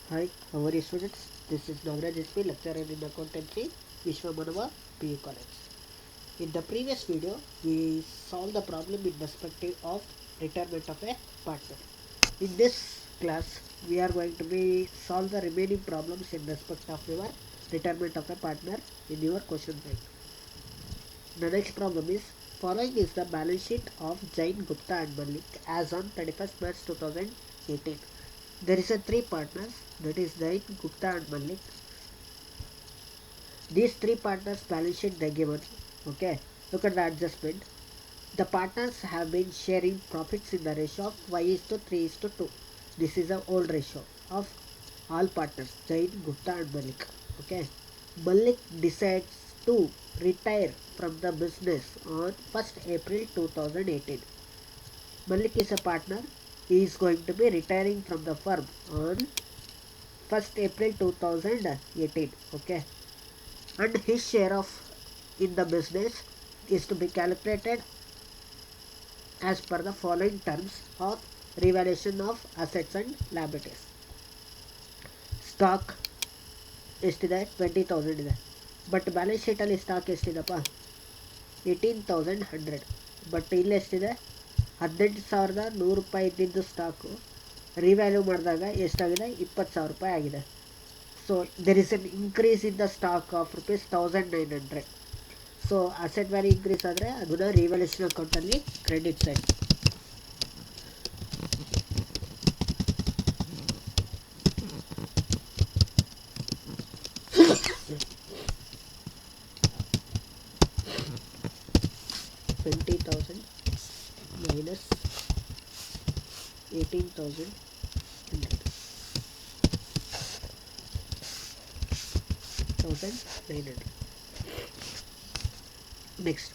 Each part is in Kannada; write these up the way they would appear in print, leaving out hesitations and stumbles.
Hi, how are you students? This is Nagraj SP, lecturer in accountancy, Vishwamanava PU College. In the previous video, we solved the problem in perspective of retirement of a partner. In this class, we are going to be solve the remaining problems in respect of your retirement of a partner in your question bank. The next problem is following is the balance sheet of Jain, Gupta and Malik as on 31st March 2018. There is a three partners, that is Jain, Gupta and Malik. These three partners balance sheet they given. Okay, look at the adjustment. The partners have been sharing profits in the ratio of y is to 3 is to 2. This is the old ratio of all partners, Jain, Gupta and Malik. Okay, Malik decides to retire from the business on 1st April 2018. Malik is a partner. He is going to be retiring from the firm on 1st April 2018. Okay, and his share of in the business is to be calculated as per the following terms of revaluation of assets and liabilities. Stock ಎಷ್ಟಿದೆ 20,000 ಇದೆ, ಬಟ್ ಬ್ಯಾಲೆನ್ಸ್ ಶೀಟಲ್ಲಿ ಸ್ಟಾಕ್ ಎಷ್ಟಿದೆಪ್ಪ 18,100. ಬಟ್ ಇಲ್ಲಿ ಎಷ್ಟಿದೆ 18,100 ರೂಪಾಯಿ ಇದ್ದಿದ್ದು ಸ್ಟಾಕು ರಿವ್ಯಾಲ್ಯೂ ಮಾಡಿದಾಗ ಎಷ್ಟಾಗಿದೆ 20,000 ರೂಪಾಯಿ ಆಗಿದೆ. So there is N increase in the stock of ₹1900. So asset value increase ಆದರೆ ಅದನ್ನ ರಿವ್ಯಾಲ್ಯೂಷನ್ ಅಕೌಂಟಲ್ಲಿ credit side. $20,000 minus 18,900. Next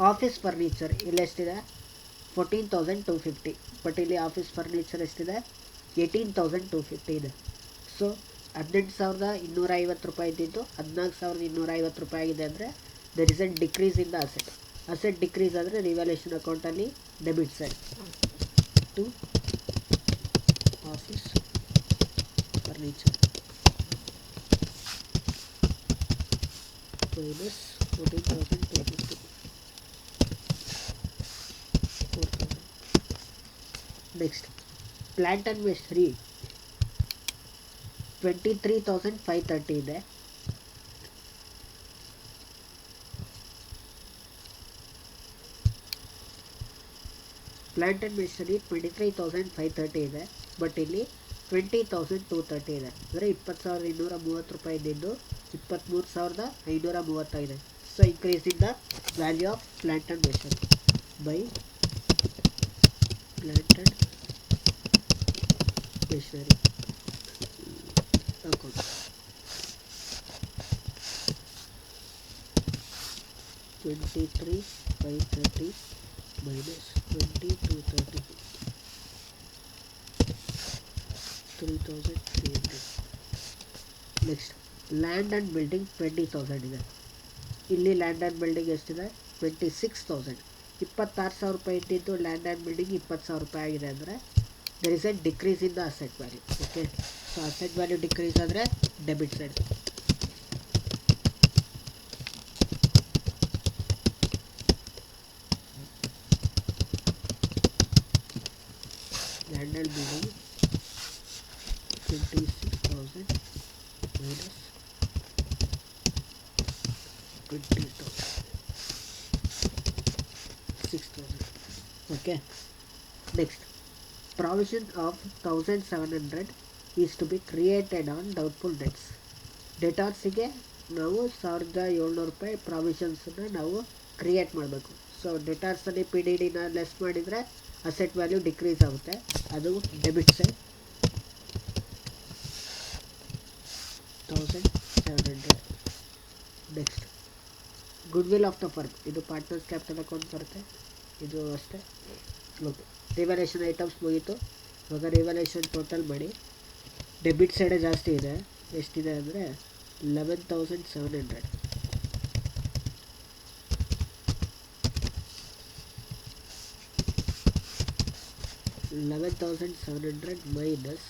office furniture ಇಲ್ಲಿ ಎಷ್ಟಿದೆ 14,250. ಬಟ್ ಇಲ್ಲಿ ಆಫೀಸ್ ಫರ್ನಿಚರ್ ಎಷ್ಟಿದೆ 18,250 ಇದೆ. ಸೊ 18,250 ರೂಪಾಯಿ ಇದ್ದಿದ್ದು 14,250 ರೂಪಾಯಿ ಆಗಿದೆ ಅಂದರೆ there is an decrease in the asset. Asset decrease ಆದರೆ ರಿವ್ಯಾಲ್ಯೂಷನ್ ಅಕೌಂಟಲ್ಲಿ debit side to office furniture minus 14,250. 4,000. Next, plant and machinery 23,530 ಇದೆ. ಪ್ಲಾಂಟ್ ಆ್ಯಂಡ್ ಮೆಷಿನರಿ 23,530 ಇದೆ, ಬಟ್ ಇಲ್ಲಿ 20,230 ಇದೆ. ಅಂದರೆ 20,230 ರೂಪಾಯಿ ಇದ್ದಿದ್ದು 23,535. So increase in the value of plant and machinery by plant and machinery account. 23,530 minus 20,230, 3,300. Next land and building 20,000 ಇದೆ. ಇಲ್ಲಿ ಲ್ಯಾಂಡ್ ಆ್ಯಂಡ್ ಬಿಲ್ಡಿಂಗ್ ಎಷ್ಟಿದೆ 26,000. 26,000 ರೂಪಾಯಿ ಇಟ್ಟಿದ್ದು ಲ್ಯಾಂಡ್ ಆ್ಯಂಡ್ ಬಿಲ್ಡಿಂಗ್ 20,000 ರೂಪಾಯಿ ಆಗಿದೆ ಅಂದರೆ there is a decrease in the asset value. Okay, so asset value decrease ಆದರೆ debit side. Land and building 26,000 minus 20,000, 6,000. Okay, next provision of 1,700 is to be created on doubtful debts. ಡೆಟಾರ್ಸಿಗೆ ನಾವು 1,700 ರೂಪಾಯಿ ಪ್ರಾವಿಷನ್ಸನ್ನು ನಾವು ಕ್ರಿಯೇಟ್ ಮಾಡಬೇಕು. ಸೊ ಡೆಟಾರ್ಸಲ್ಲಿ ಪಿ ಡಿ ಡಿನ ಲೆಸ್ ಮಾಡಿದರೆ ಅಸೆಟ್ ವ್ಯಾಲ್ಯೂ ಡಿಕ್ರೀಸ್ ಆಗುತ್ತೆ, ಅದು debit side 1,700. Next good will of the firm, ಇದು ಪಾರ್ಟ್ನರ್ಸ್ ಕ್ಯಾಪಿಟಲ್ ಅಕೌಂಟ್ ಬರುತ್ತೆ, ಇದು ಅಷ್ಟೇ. ಓಕೆ, ರಿವ್ಯಾಲ್ಯೂಷನ್ ಐಟಮ್ಸ್ ಮುಗೀತು. ಇವಾಗ ರಿವ್ಯಾಲ್ಯೂಷನ್ ಟೋಟಲ್ ಮಾಡಿ. ಡೆಬಿಟ್ ಸೈಡೇ ಜಾಸ್ತಿ ಇದೆ, ಎಷ್ಟಿದೆ ಅಂದರೆ 11,700. 11,700 minus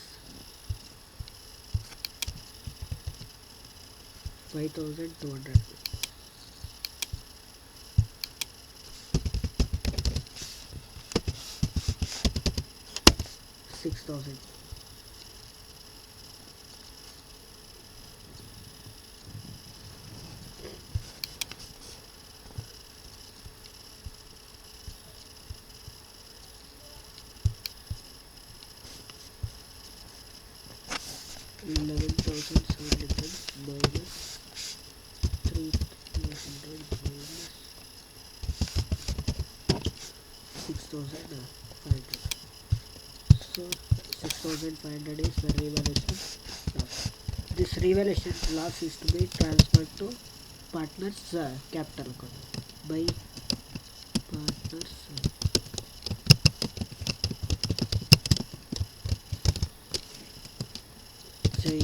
5,200. 6,000. 11,700 minus 3,300 minus 6,500. So 6,500 is the revaluation loss. This revaluation loss is to be transferred to partners capital account by partners Jai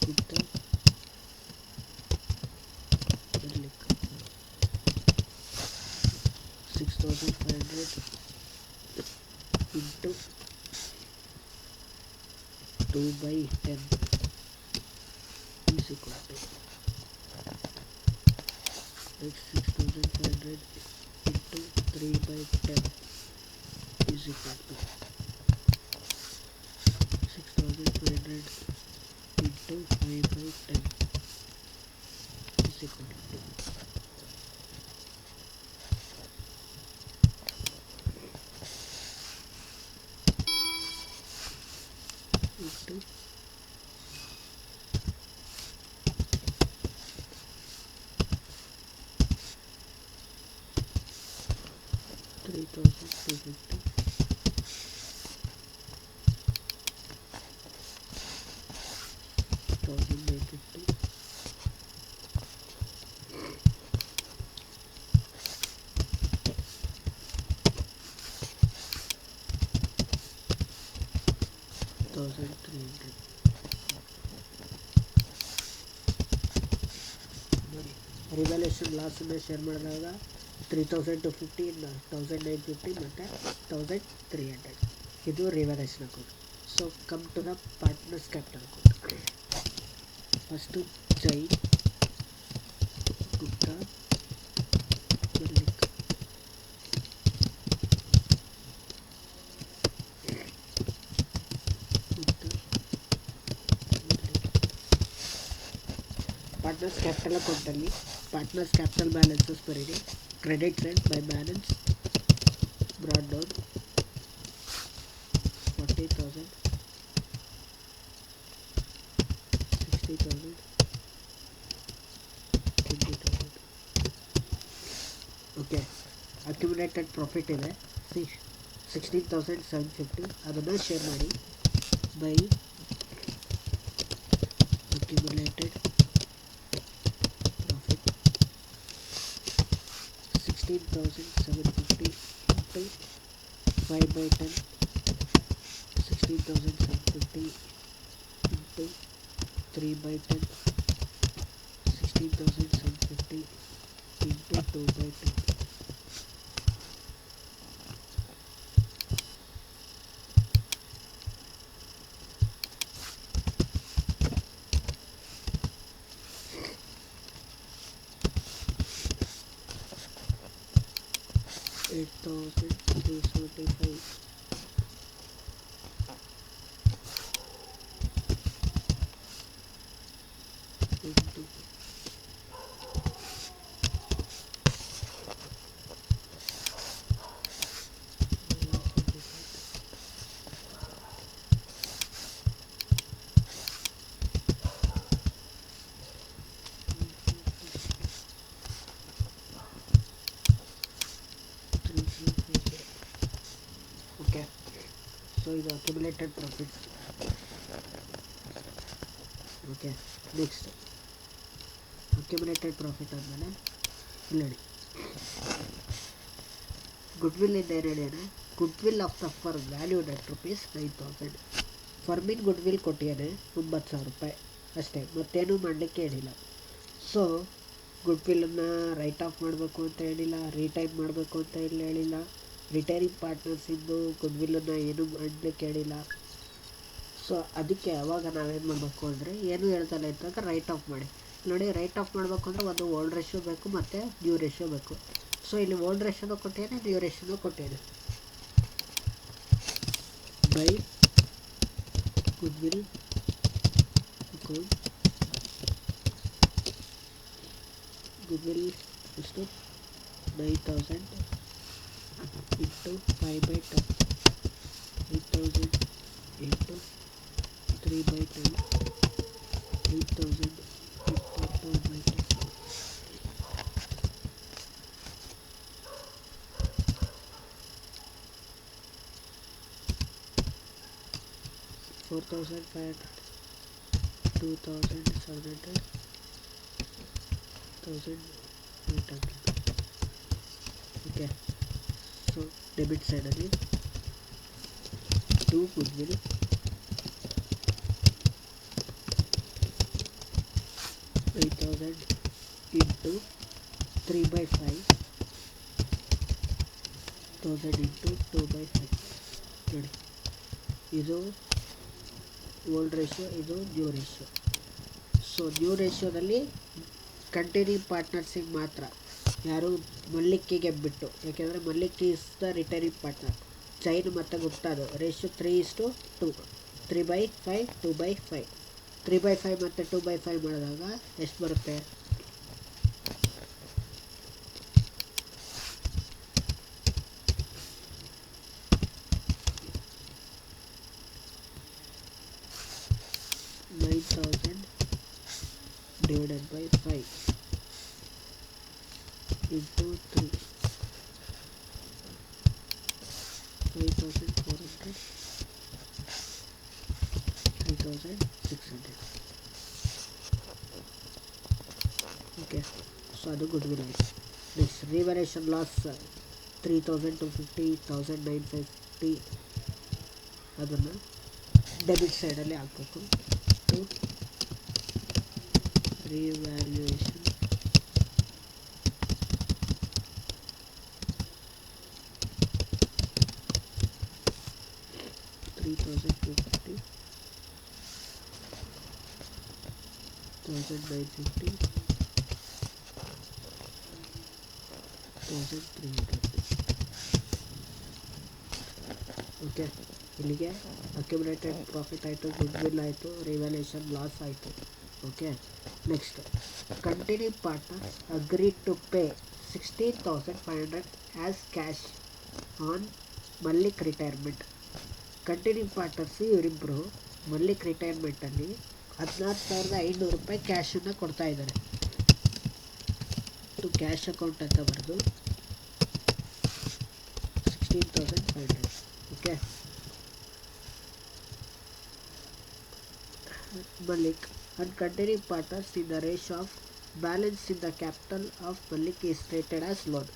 Gupta Malik. 6,500 into 2 by 10 is equal to next 6,500 into 3 by 10 is equal to 6,500 into 5 by 10 is equal to into 3,250 1,950 1,300 ನೋಡಿ ರಿವ್ಯಾಲ್ಯೂಷನ್ ಲಾಸನ್ನು ಶೇರ್ ಮಾಡಿದಾಗ 3,250 1,950 ಮತ್ತು 1,300 ಇದು revaluation account. So come to the partners capital account. First Jain Gupta Mallik partners capital ಅಕೌಂಟಲ್ಲಿ ಪಾರ್ಟ್ನರ್ಸ್ ಕ್ಯಾಪಿಟಲ್ ಬ್ಯಾಲೆನ್ಸಸ್ ಬರೀರಿ. Credit side by balance brought down 40,000 60,000 20,000. Okay, accumulated profit ಇದೆ 16,750. ಅದನ್ನು ಶೇರ್ ಮಾಡಿ by accumulated profit 16,750 into 5 by 10 16,750 into 3 by 10 16,750 into 2 by 10. $8,375 into 3,350. Okay, so ಇದು accumulated profits. Okay, next accumulated profit ಆದಮೇಲೆ ಇಲ್ಲಿ ನೋಡಿ ಗುಡ್ವಿಲ್ ಇಂದ ಏನು ಹೇಳ್ಯಾನ, goodwill of the firm valued at ₹9,000. ಫರ್ಮಿನ್ ಗುಡ್ವಿಲ್ ಕೊಟ್ಟಿಯಾನೆ 9,000 ರೂಪಾಯಿ ಅಷ್ಟೇ, ಮತ್ತೇನೂ ಮಾಡಲಿಕ್ಕೆ ಹೇಳಿಲ್ಲ. ಸೊ ಗುಡ್ವಿಲ್ಲನ್ನು ರೈಟ್ ಆಫ್ ಮಾಡಬೇಕು ಅಂತ ಹೇಳಿಲ್ಲ, ರೀಟೈಪ್ ಮಾಡಬೇಕು ಅಂತ ಇಲ್ಲಿ ಹೇಳಿಲ್ಲ, ರಿಟೈರಿಂಗ್ ಪಾರ್ಟ್ನರ್ಸಿಂದು ಗುಡ್ವಿಲ್ಲನ್ನು ಏನೂ ಮಾಡಲಿಕ್ಕೆ ಹೇಳಿಲ್ಲ. ಸೊ ಅದಕ್ಕೆ ಅವಾಗ ನಾವೇನು ಮಾಡಬೇಕು ಅಂದರೆ ಏನು ಹೇಳ್ದಲ್ಲ ಇದ್ದಾಗ ರೈಟ್ ಆಫ್ ಮಾಡಿ. ನೋಡಿ, ರೈಟ್ ಆಫ್ ಮಾಡಬೇಕು ಅಂದರೆ ಒಂದು ಓಲ್ಡ್ ರೇಷಿಯೋ ಬೇಕು ಮತ್ತು ನ್ಯೂ ರೇಷಿಯೋ ಬೇಕು. ಸೊ ಇಲ್ಲಿ ಓಲ್ಡ್ ರೇಷಿಯೋನು ಕೊಟ್ಟಿದ್ದೇನೆ, ನ್ಯೂ ರೇಷಿಯೋನು ಕೊಟ್ಟಿದ್ದೇನೆ. ಬೈ ಗುಡ್ವಿಲ್ ಅಕೌಂಟ್, ಗುಡ್ವಿಲ್ ಎಷ್ಟು 9,000 into 5/10, 8,000 into 3/10, 8,000 into 2/10. 4,500, 2,700, 1,800. Okay. So debit ಸೈಡಲ್ಲಿ 2 ಗುಡ್ವಿಲ್, 8,000 ಇಂಟು 3/5, 1,000 ಇಂಟು 2/5. ನೋಡಿ, ಇದು ಓಲ್ಡ್ ರೇಷಿಯೋ, ಇದು ನ್ಯೂ ರೇಷಿಯೋ. ಸೊ ನ್ಯೂ ರೇಷಿಯೋದಲ್ಲಿ ಕಂಟಿನ್ಯೂ ಪಾರ್ಟ್ನರ್ಸಿಗೆ ಮಾತ್ರ, ಯಾರು ಮಲ್ಲಿಕ್ಕಿಗೆ ಬಿಟ್ಟು, ಯಾಕೆಂದರೆ ಮಲ್ಲಿಕ್ಕಿ is the retiring partner. Jain ಮತ್ತು ಗುಪ್ತಾದು ರೇಷಿಯೋ 3:2, 3/5, 2/5. 3/5 ಮತ್ತು 2/5 ಮಾಡಿದಾಗ ಎಷ್ಟು ಬರುತ್ತೆ? 9,000 divided by 5 into 3, 5,400, 3,600. Okay. So ಅದು ಗುಡ್ವಿಲ್ ಆಯಿತು. ನೆಕ್ಸ್ಟ್ ರಿವ್ಯಾಲ್ಯೂಯೇಷನ್ ಲಾಸ್ 3,250, 1,950 ಅದನ್ನು ಡೆಬಿಟ್ ಸೈಡಲ್ಲಿ ಹಾಕಬೇಕು. To revaluation $3,250, 1,950, 1,300. ಓಕೆ. ಇಲ್ಲಿಗೆ ಅಕ್ಯುಮುಲೇಟೆಡ್ ಪ್ರಾಫಿಟ್ ಆಯಿತು, ಗುಡ್ವಿಲ್ ಆಯಿತು, ರಿವ್ಯಾಲ್ಯೂಯೇಷನ್ ಲಾಸ್ ಆಯಿತು. Okay. Next, continue partners agree to pay 16,500 as cash on Mallik retirement. Continue partners ಇವರಿಬ್ಬರು ಮಲ್ಲಿಕ್ ರಿಟೈರ್ಮೆಂಟಲ್ಲಿ 16,500 ರೂಪಾಯಿ ಕ್ಯಾಶನ್ನು ಕೊಡ್ತಾ ಇದ್ದಾರೆ. ಟು ಕ್ಯಾಶ್ ಅಕೌಂಟ್ ಅಂತ ಬರೆದು 16,500. Okay. Malik and continuing partners in the ratio of balance in the capital of Malik is treated as loan.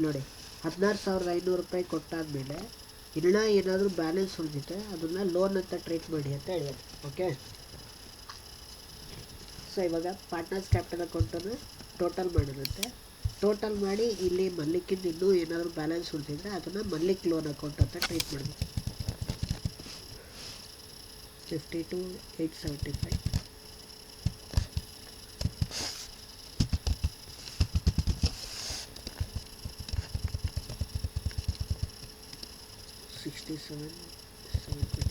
ನೋಡಿ, 16,500 ರೂಪಾಯಿ ಕೊಟ್ಟಾದ್ಮೇಲೆ ಇನ್ನ ಏನಾದರೂ ಬ್ಯಾಲೆನ್ಸ್ ಉಳಿದಿದೆ ಅದನ್ನು ಲೋನ್ ಅಂತ ಟ್ರೀಟ್ ಮಾಡಿ ಅಂತ ಹೇಳಿದೆ. ಓಕೆ. ಸೊ ಇವಾಗ ಪಾರ್ಟ್ನರ್ಸ್ ಕ್ಯಾಪಿಟಲ್ ಅಕೌಂಟನ್ನು ಟೋಟಲ್ ಮಾಡಿರುತ್ತೆ. ಟೋಟಲ್ ಮಾಡಿ ಇಲ್ಲಿ ಮಲ್ಲಿಕ್ಕಿಂದ ಇನ್ನೂ ಏನಾದರೂ ಬ್ಯಾಲೆನ್ಸ್ ಉಳಿದಿದ್ರೆ ಅದನ್ನು ಮಲ್ಲಿಕ್ ಲೋನ್ ಅಕೌಂಟ್ ಅಂತ ಟ್ರೀಟ್ ಮಾಡಬೇಕು. 52,875. 67,725.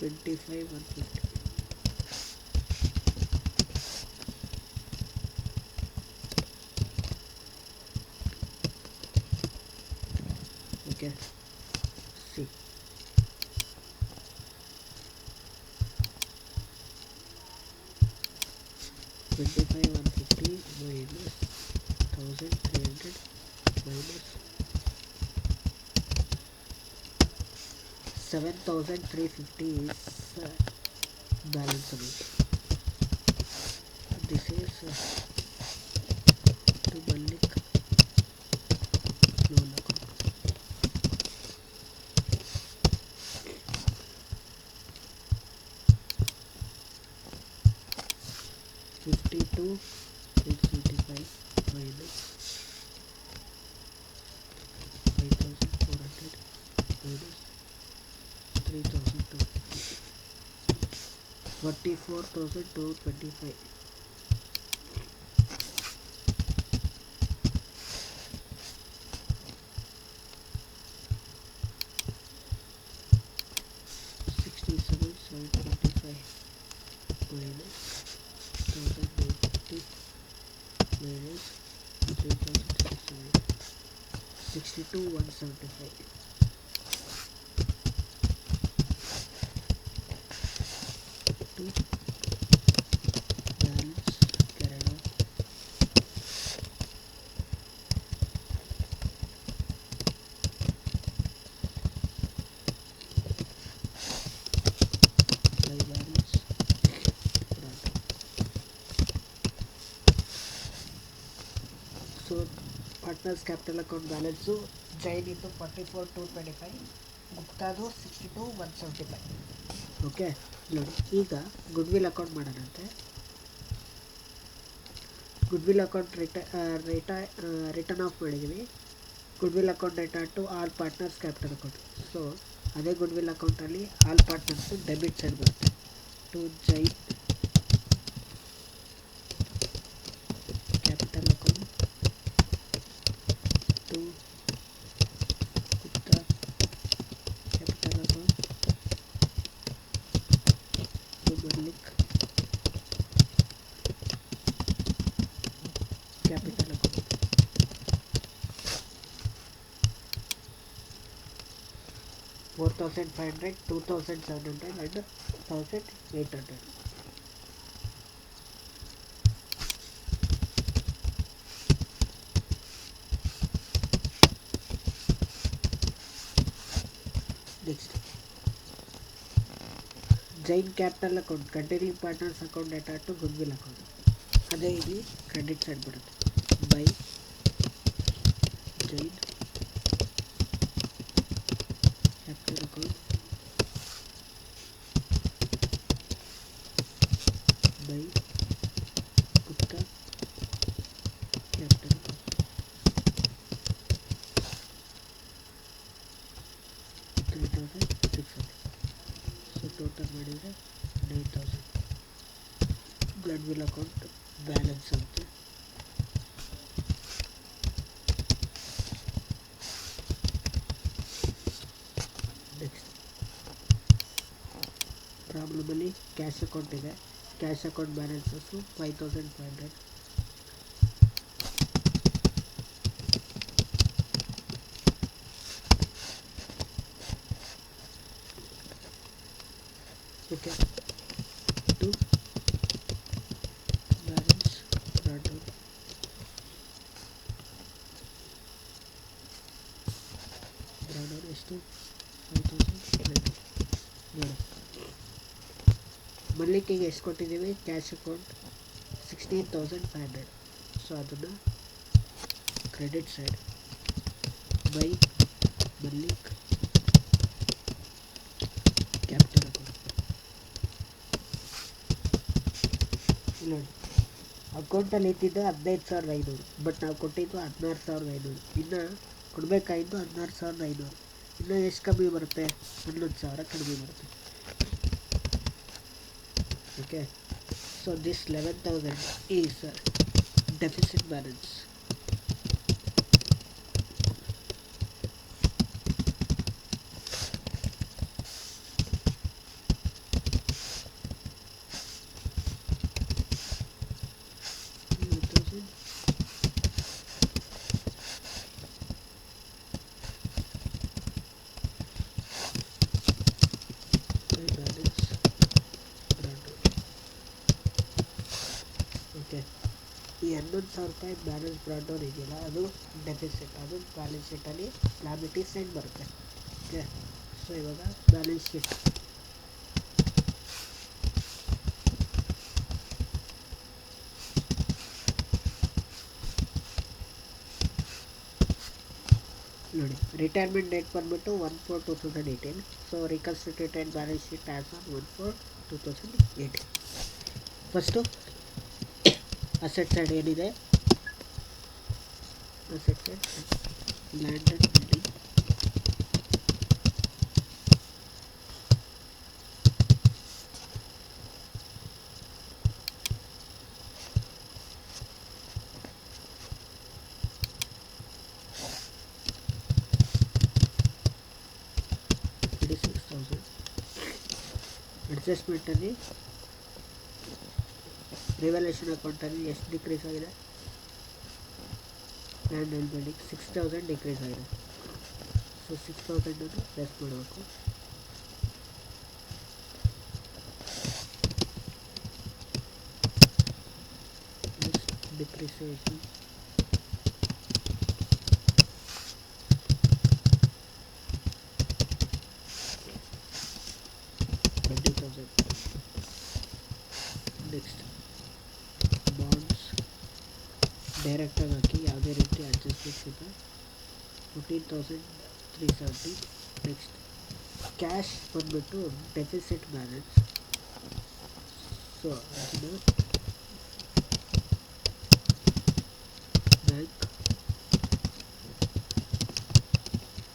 25,150. Okay. See. $25,150 minus 1,300 minus 7,350 is balance amount. This is to Malik loan account. $52,875 minus 44,225. 67,725 minus 1,950 minus 3,600. 62,175. To balance carried out. By balance brought out. So partners capital account balance Jain into 44,225, ಗುಪ್ತಾದು 62,175. ಓಕೆ ನೋಡಿ, ಈಗ ಗುಡ್ವಿಲ್ ಅಕೌಂಟ್ ಮಾಡೋಣಂತೆ. ಗುಡ್ವಿಲ್ ಅಕೌಂಟ್ ರಿಟರ್ನ್ ಆಫ್ ಮಾಡಿದ್ದೀವಿ. Goodwill account written to all partners capital account. So ಅದೇ ಗುಡ್ವಿಲ್ ಅಕೌಂಟಲ್ಲಿ ಆಲ್ ಪಾರ್ಟ್ನರ್ಸು ಡೆಬಿಟ್ ಸೈಡ್ ಬರುತ್ತೆ. To Jain capital account to Gupta capital account to Mallik capital account. 4,500, 2,700 and 1,800. Next, Jain capital account continuing partners account data to goodwill account. ಅದೇ ಇಲ್ಲಿ ಕ್ರೆಡಿಟ್ ಸೈಡ್ ಬರುತ್ತೆ. By Jain capital account by Gupta capital account. 3,600. So total ಮಾಡಿದರೆ 9,000. goodwill account balance ಆಗುತ್ತೆ. ನೆಕ್ಸ್ಟ್ ಪ್ರಾಬ್ಲಮಲ್ಲಿ ಕ್ಯಾಶ್ ಅಕೌಂಟ್ ಇದೆ. Cash account balances 5,500. Okay, to balance brought down. Brought down ಎಷ್ಟು? 5,000. ನೋಡಿ, ಮಲ್ಲಿಕಿಗೆ ಎಷ್ಟು ಕೊಟ್ಟಿದ್ದೀವಿ? Cash account 16,500. ಸೊ ಅದನ್ನು credit side by Mallik capital account. ನೋಡಿ, ಅಕೌಂಟಲ್ಲಿ ಇಟ್ಟಿದ್ದು 15,500, ಬಟ್ ನಾವು ಕೊಟ್ಟಿದ್ದು 16,500. ಇನ್ನು ಕೊಡಬೇಕಾಗಿದ್ದು 16,500. ಇನ್ನು ಎಷ್ಟು ಕಮ್ಮಿ ಬರುತ್ತೆ? 11,000 ಕಡಿಮೆ ಬರುತ್ತೆ. Okay, so this 11,000 is deficit balance. ಈ 11,000 ರೂಪಾಯಿ ಬ್ಯಾಲೆನ್ಸ್ ಬ್ರಾಟ್ ಡೌನ್ ಇದೆಯಲ್ಲ, ಅದು ಡೆಫಿಸಿಟ್. ಅದು ಬ್ಯಾಲೆನ್ಸ್ ಶೀಟಲ್ಲಿ ಲ್ಯಾಬಿಲಿಟಿ ಸೈಡ್ ಬರುತ್ತೆ. ಓಕೆ, ಸೊ ಇವಾಗ ಬ್ಯಾಲೆನ್ಸ್ ಶೀಟ್ ನೋಡಿ. ರಿಟೈರ್ಮೆಂಟ್ ಡೇಟ್ ಬಂದುಬಿಟ್ಟು 1/4/2018. So reconstituted balance sheet as on 1/4/2018. First asset side ಏನಿದೆ? Asset side land and building, ಅಡ್ಜಸ್ಟ್ಮೆಂಟಲ್ಲಿ ರಿವಲ್ಯೂಷನ್ ಅಕೌಂಟಲ್ಲಿ ಎಷ್ಟು ಡಿಕ್ರೀಸ್ ಆಗಿದೆ, ಆ್ಯನ್ಯಲ್ ಬಿಲ್ಡಿಂಗ್ 6000 ಡಿಕ್ರೀಸ್ ಆಗಿದೆ. ಸೊ 6000 ಲೆಸ್ ಮಾಡಬೇಕು. depreciation 20,000. ನೆಕ್ಸ್ಟ್ ಬಾಂಡ್ಸ್ ಡೈರೆಕ್ಟಾಗಿ ಹಾಕಿ ಯಾವುದೇ ರೀತಿ ಅಡ್ಜಸ್ಟ್ಮೆಂಟ್ಸ್ ಇಲ್ಲ. 14,370. ನೆಕ್ಸ್ಟ್ ಕ್ಯಾಶ್ ಬಂದ್ಬಿಟ್ಟು ಡೆಫಿಸಿಟ್ ಬ್ಯಾಲೆನ್ಸ್. ಸೊ ಅದನ್ನು ಬ್ಯಾಂಕ್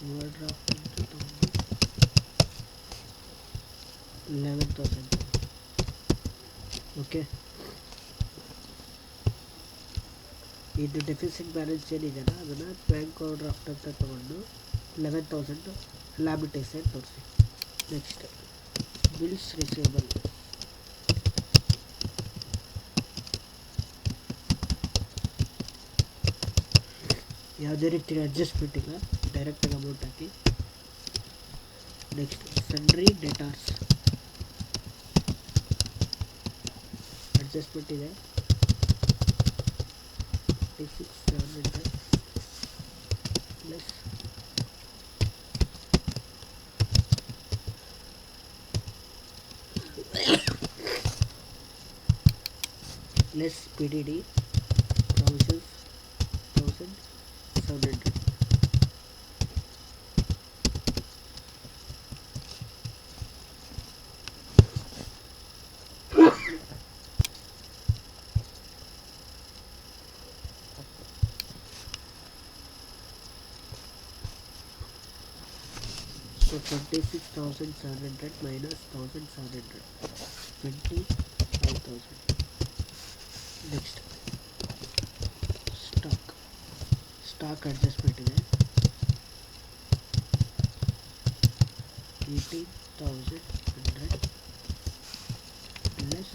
ಓವರ್ ಡ್ರಾಫ್ಟ್ ಅಂತ ತಗೊಂಡು 11,000. ಓಕೆ, ಇದು ಡೆಫಿಸಿಟ್ ಬ್ಯಾಲೆನ್ಸ್ ಏನಿದೆಯಲ್ಲ ಅದನ್ನು ಬ್ಯಾಂಕ್ ಓವರ್ ಡ್ರಾಫ್ಟ್ ಅಂತ ತಗೊಂಡು 11,000 ಲ್ಯಾಬಿಲಿಟಿ ಸೈಡ್ ತೋರಿಸಿ. Next bills receivable. ಯಾವುದೇ ರೀತಿಯ ಅಡ್ಜಸ್ಟ್ಮೆಂಟ್ ಇಲ್ಲ, ಡೈರೆಕ್ಟಾಗಿ ಅಮೌಂಟ್ ಹಾಕಿ. ನೆಕ್ಸ್ಟ್ ಸನ್ರಿ ಡೆಟಾರ್ಸ್ ಅಡ್ಜಸ್ಟ್ಮೆಂಟ್ ಇದೆ 56,700 plus less P D D provisions 1,700. So 26,700 minus 1,700, 25,000. Next stock adjustment ಇದೆ 18,100 ಪ್ಲಸ್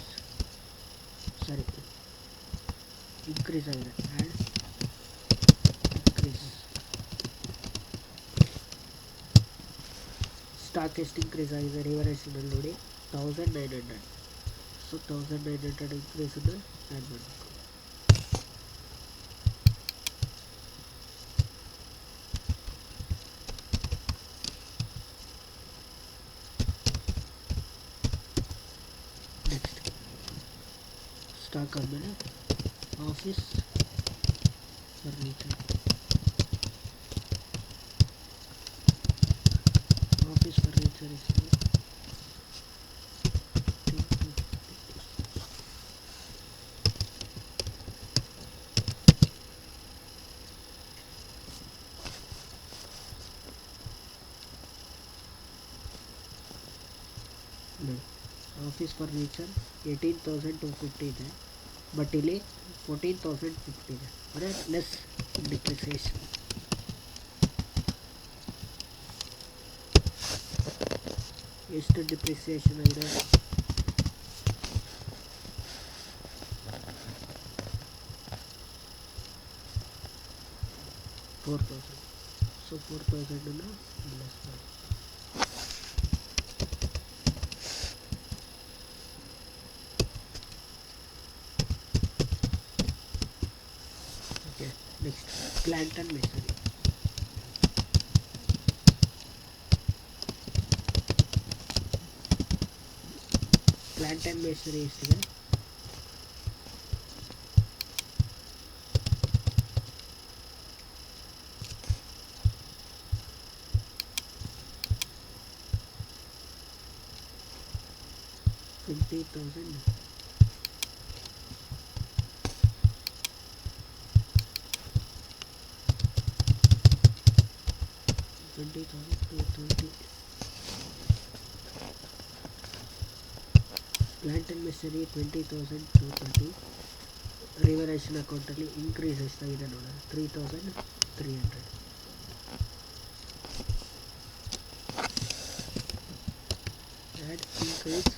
ಇನ್ಕ್ರೀಸ್ ಆಗಿದೆ ಆ್ಯಂಡ್ ಇನ್ಕ್ರೀಸ್. ಸ್ಟಾಕ್ ಎಷ್ಟು ಇನ್ಕ್ರೀಸ್ ಆಗಿದೆ ರಿವಲ್ಯೂಷನಲ್ಲಿ ನೋಡಿ 1,900. ಸೊ 1,900 ಇನ್ಕ್ರೀಸನ್ನು ಆ್ಯಡ್ ಮಾಡಬೇಕು. ನೆಕ್ಸ್ಟ್ ಸ್ಟಾಕ್ ಆದಮೇಲೆ ಆಫೀಸ್ ಫರ್ನಿಚರ್. ಆಫೀಸ್ ಫರ್ನಿಚರ್ ಎಷ್ಟು? ಆಫೀಸ್ ಫರ್ನಿಚರ್ 18,250 ಇದೆ, ಬಟ್ ಇಲ್ಲಿ 14,050 ಇದೆ, ಅಂದರೆ ಲೆಸ್ ಡಿಪ್ರಿಸಿಯೇಷನ್. ಎಷ್ಟು ಡಿಪ್ರಿಸಿಯೇಷನ್ ಆಗಿದೆ? 4,000. ಸೊ 4,000 ಲೆಸ್ ಮಾಡಿ. Next, plant and machinery. Plant and machinery ಎಷ್ಟಿದೆ? 20,000. Plant and machinery 20,230. ರಿವಲ್ಯೂಷನ್ ಅಕೌಂಟಲ್ಲಿ ಇನ್ಕ್ರೀಸ್ ಎಷ್ಟಾಗಿದೆ ನೋಡೋಣ, 3,300. ಆ್ಯಡ್ ಇನ್ಕ್ರೀಸ್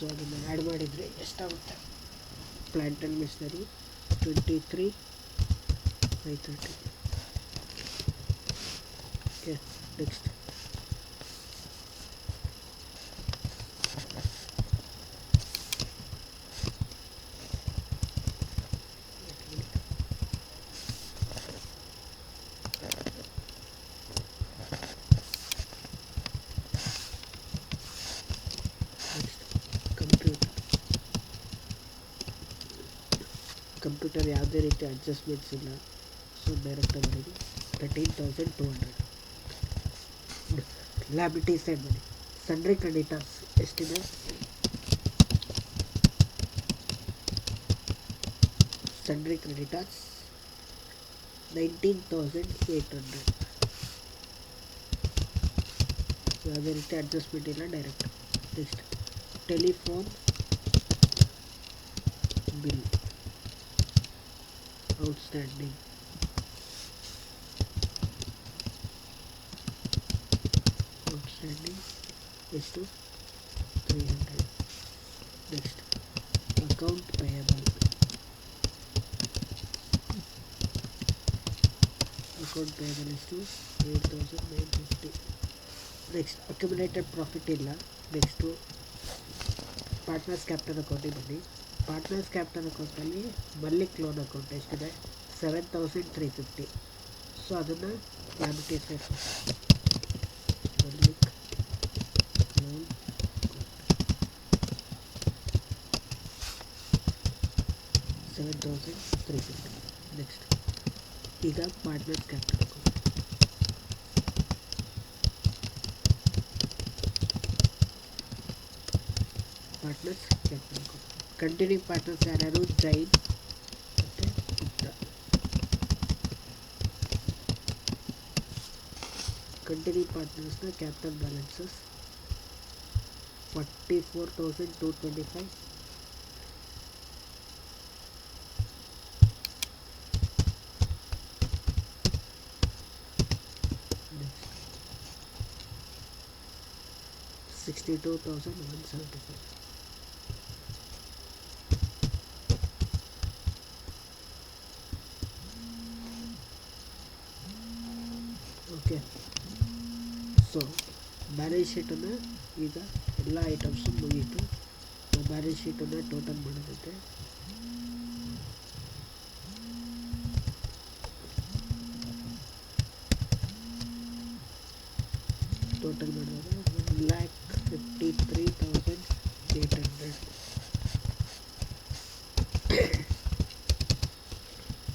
ಸೊ ಅದನ್ನು ಆ್ಯಡ್ ಮಾಡಿದರೆ ಎಷ್ಟಾಗುತ್ತೆ? Plant and machinery 23,530. Okay, next computer ಯಾವುದೇ ರೀತಿ ಅಡ್ಜಸ್ಟ್ಮೆಂಟ್ಸ್ ಇಲ್ಲ. ಸೊ ಡೈರೆಕ್ಟಾಗಿ ಬರೀರಿ 13,200. ಲ್ಯಾಬಿಲಿಟಿ ಸೈಡ್ ಬನ್ನಿ. ಸನ್ರಿ ಕ್ರೆಡಿಟರ್ಸ್ ಎಷ್ಟಿದೆ? Sundry creditors 19,800. ಯಾವುದೇ ರೀತಿ ಅಡ್ಜಸ್ಟ್ಮೆಂಟ್ ಇಲ್ಲ, direct. Next telephone bill outstanding ಎಷ್ಟು? 300. ನೆಕ್ಸ್ಟ್ ಅಕೌಂಟ್ ಪೇಯಬಲ್ ಎಷ್ಟು? 8,950. ನೆಕ್ಸ್ಟ್ ಅಕ್ಯುಮುಲೇಟೆಡ್ ಪ್ರಾಫಿಟ್ ಇಲ್ಲ. ನೆಕ್ಸ್ಟು ಪಾರ್ಟ್ನರ್ಸ್ ಕ್ಯಾಪಿಟಲ್ ಅಕೌಂಟಿಗೆ ಬನ್ನಿ. ಪಾರ್ಟ್ನರ್ಸ್ ಕ್ಯಾಪಿಟಲ್ ಅಕೌಂಟಲ್ಲಿ ಮಲ್ಲಿಕ್ ಲೋನ್ ಅಕೌಂಟ್ ಎಷ್ಟಿದೆ? 7,350. ಸೊ ಅದನ್ನು liability side Mallik loan 7,350. Next ಈಗ partners capital account. Partners capital account continuing partners ಯಾರ್ಯಾರು? ಜೈನ್ ಮತ್ತು ಗುಪ್ತಾ. ಕಂಟಿನ್ಯೂಯಿಂಗ್ ಪಾರ್ಟ್ನರ್ಸ್ನ capital balances 44,225. Next 62,175. Okay, so balance ಶೀಟನ್ನು ಈಗ ಎಲ್ಲ ಐಟಮ್ಸು ಮುಗೀತು. ಬ್ಯಾಲೆನ್ಸ್ ಶೀಟನ್ನು ಟೋಟಲ್ ಮಾಡೋದಕ್ಕೆ ಟೋಟಲ್ ಮಾಡಿದಾಗ 1,53,800.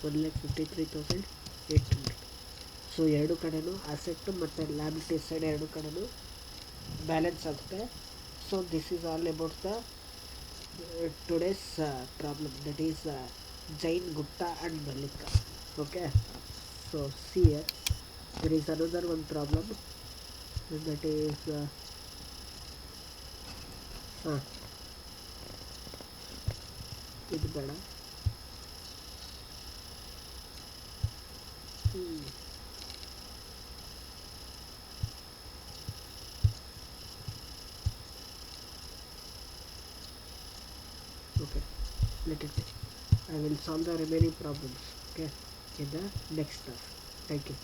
1,53,800. ಸೊ ಎರಡು ಕಡೆನೂ ಅಸೆಟ್ ಮತ್ತು ಲ್ಯಾಬಿಲಿಟಿ ಸೈಡ್ ಎರಡು ಕಡೆನೂ ಬ್ಯಾಲೆನ್ಸ್ ಆಗುತ್ತೆ. So this is all about the today's problem, that is Jain, Gupta and Mallik. Okay, so see here there is another one problem, that is ಇದು ಬೇಡ. Okay, let it be. I will solve the remaining problems, okay, in the next class. Thank you.